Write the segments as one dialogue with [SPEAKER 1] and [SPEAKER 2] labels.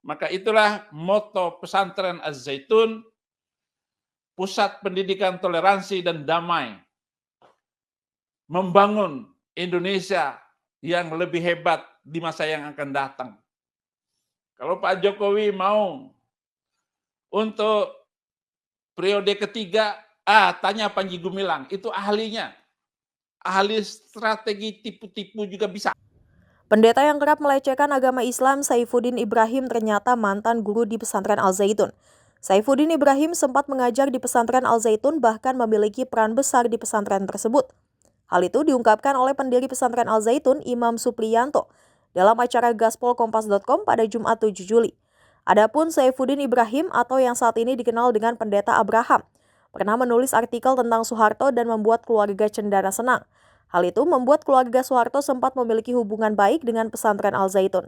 [SPEAKER 1] Maka itulah moto pesantren Az-Zaitun, pusat pendidikan toleransi dan damai, membangun Indonesia yang lebih hebat di masa yang akan datang. Kalau Pak Jokowi mau untuk periode ketiga, tanya Panji Gumilang, itu ahlinya. Ahli strategi tipu-tipu juga bisa.
[SPEAKER 2] Pendeta yang kerap melecehkan agama Islam, Saifuddin Ibrahim, ternyata mantan guru di pesantren Al-Zaitun. Saifuddin Ibrahim sempat mengajar di pesantren Al-Zaitun, bahkan memiliki peran besar di pesantren tersebut. Hal itu diungkapkan oleh pendiri pesantren Al-Zaitun, Imam Supriyanto, dalam acara gaspolkompas.com pada Jumat 7 Juli. Adapun Saifuddin Ibrahim atau yang saat ini dikenal dengan Pendeta Abraham, pernah menulis artikel tentang Soeharto dan membuat keluarga Cendana senang. Hal itu membuat keluarga Soeharto sempat memiliki hubungan baik dengan pesantren Al-Zaitun.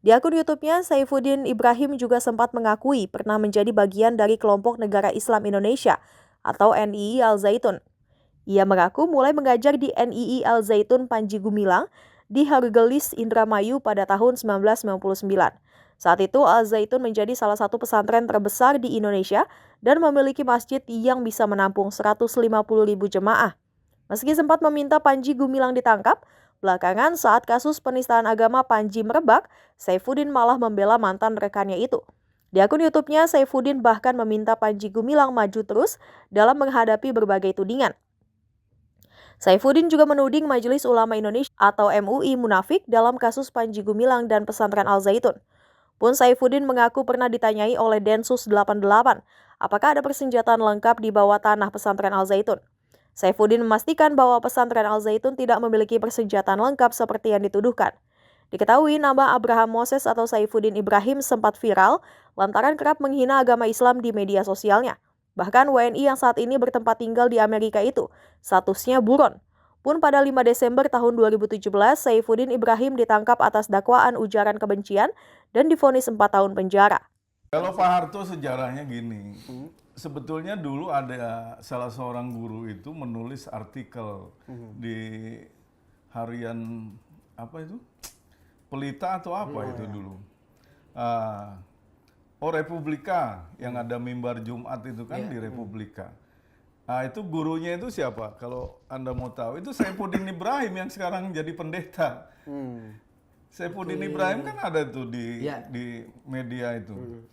[SPEAKER 2] Di akun YouTube-nya, Saifuddin Ibrahim juga sempat mengakui pernah menjadi bagian dari kelompok Negara Islam Indonesia atau NII Al-Zaitun. Ia mengaku mulai mengajar di NII Al-Zaitun Panji Gumilang di Hargelis, Indramayu pada tahun 1999. Saat itu, Al-Zaitun menjadi salah satu pesantren terbesar di Indonesia dan memiliki masjid yang bisa menampung 150.000 jemaah. Meski sempat meminta Panji Gumilang ditangkap, belakangan saat kasus penistaan agama Panji merebak, Saifuddin malah membela mantan rekannya itu. Di akun YouTube-nya, Saifuddin bahkan meminta Panji Gumilang maju terus dalam menghadapi berbagai tudingan. Saifuddin juga menuding Majelis Ulama Indonesia atau MUI munafik dalam kasus Panji Gumilang dan pesantren Al-Zaitun. Pun Saifuddin mengaku pernah ditanyai oleh Densus 88, apakah ada persenjataan lengkap di bawah tanah pesantren Al-Zaitun. Saifuddin memastikan bahwa pesantren Al-Zaitun tidak memiliki persenjataan lengkap seperti yang dituduhkan. Diketahui nama Abraham Moses atau Saifuddin Ibrahim sempat viral lantaran kerap menghina agama Islam di media sosialnya. Bahkan WNI yang saat ini bertempat tinggal di Amerika itu statusnya buron. Pun pada 5 Desember tahun 2017, Saifuddin Ibrahim ditangkap atas dakwaan ujaran kebencian dan divonis 4 tahun penjara.
[SPEAKER 3] Kalau Pak Harto sejarahnya gini, sebetulnya dulu ada salah seorang guru itu menulis artikel di harian apa itu, Pelita atau apa itu dulu. Republika yang ada mimbar Jumat itu kan di Republika. Itu gurunya itu siapa? Kalau Anda mau tahu, itu Saifuddin Ibrahim yang sekarang jadi pendeta. Saifuddin Ibrahim kan ada tuh di media itu.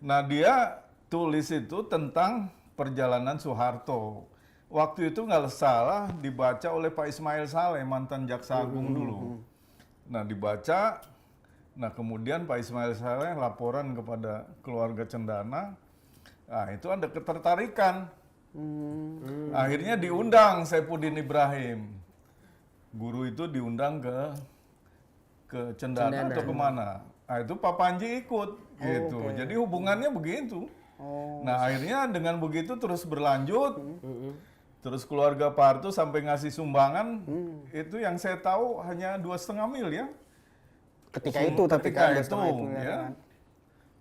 [SPEAKER 3] Nah, dia tulis itu tentang perjalanan Soeharto. Waktu itu nggak salah dibaca oleh Pak Ismail Saleh, mantan Jaksa Agung dulu. Nah, dibaca, nah kemudian Pak Ismail Saleh laporan kepada keluarga Cendana. Nah, itu ada ketertarikan. Akhirnya diundang Saifuddin Ibrahim. Guru itu diundang ke Cendana atau kemana. Nah, itu Pak Panji ikut gitu. Jadi hubungannya begitu. Nah, akhirnya dengan begitu terus berlanjut. Terus keluarga Pak Harto sampai ngasih sumbangan. Itu yang saya tahu hanya 2,5 miliar.
[SPEAKER 4] Ketika itu
[SPEAKER 3] Ya.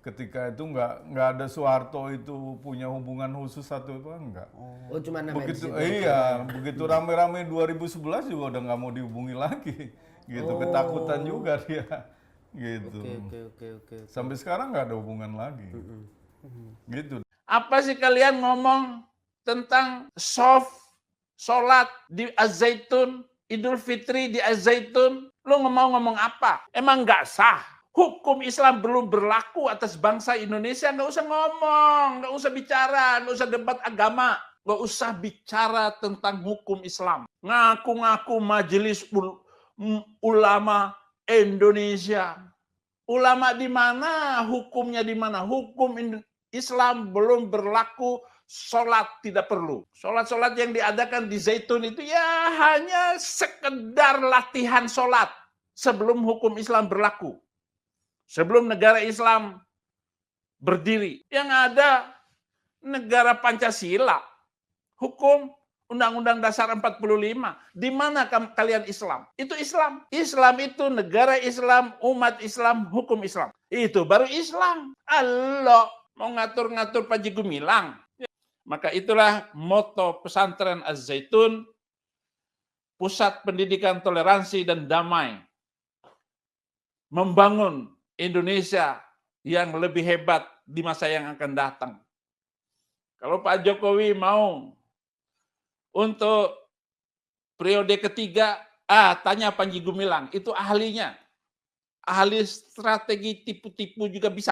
[SPEAKER 3] Ketika itu nggak ada Soeharto itu punya hubungan khusus satu itu enggak.
[SPEAKER 4] Oh, cuma namanya
[SPEAKER 3] Begitu begitu rame-rame 2011 juga udah nggak mau dihubungi lagi. Gitu, ketakutan juga dia. Gitu.
[SPEAKER 4] Oke.
[SPEAKER 3] Sampai sekarang nggak ada hubungan lagi. Gitu.
[SPEAKER 1] Apa sih kalian ngomong tentang sholat di Az-Zaitun, Idul Fitri di Az-Zaitun? Lu ngomong apa? Emang nggak sah? Hukum Islam belum berlaku atas bangsa Indonesia, nggak usah ngomong, nggak usah bicara, nggak usah debat agama, nggak usah bicara tentang hukum Islam. Ngaku-ngaku Majelis Ulama Indonesia. Ulama di mana? Hukumnya di mana? Hukum Islam belum berlaku, sholat tidak perlu. Sholat-sholat yang diadakan di Zaitun itu ya hanya sekedar latihan sholat sebelum hukum Islam berlaku. Sebelum negara Islam berdiri. Yang ada negara Pancasila. Hukum Undang-Undang Dasar 45. Di mana kalian Islam? Itu Islam. Islam itu negara Islam, umat Islam, hukum Islam. Itu baru Islam. Allah mau ngatur-ngatur Panji Gumilang. Maka itulah moto pesantren Az-Zaitun, pusat pendidikan toleransi dan damai, membangun Indonesia yang lebih hebat di masa yang akan datang. Kalau Pak Jokowi mau untuk periode ketiga, tanya Panji Gumilang, itu ahlinya. Ahli strategi tipu-tipu juga bisa.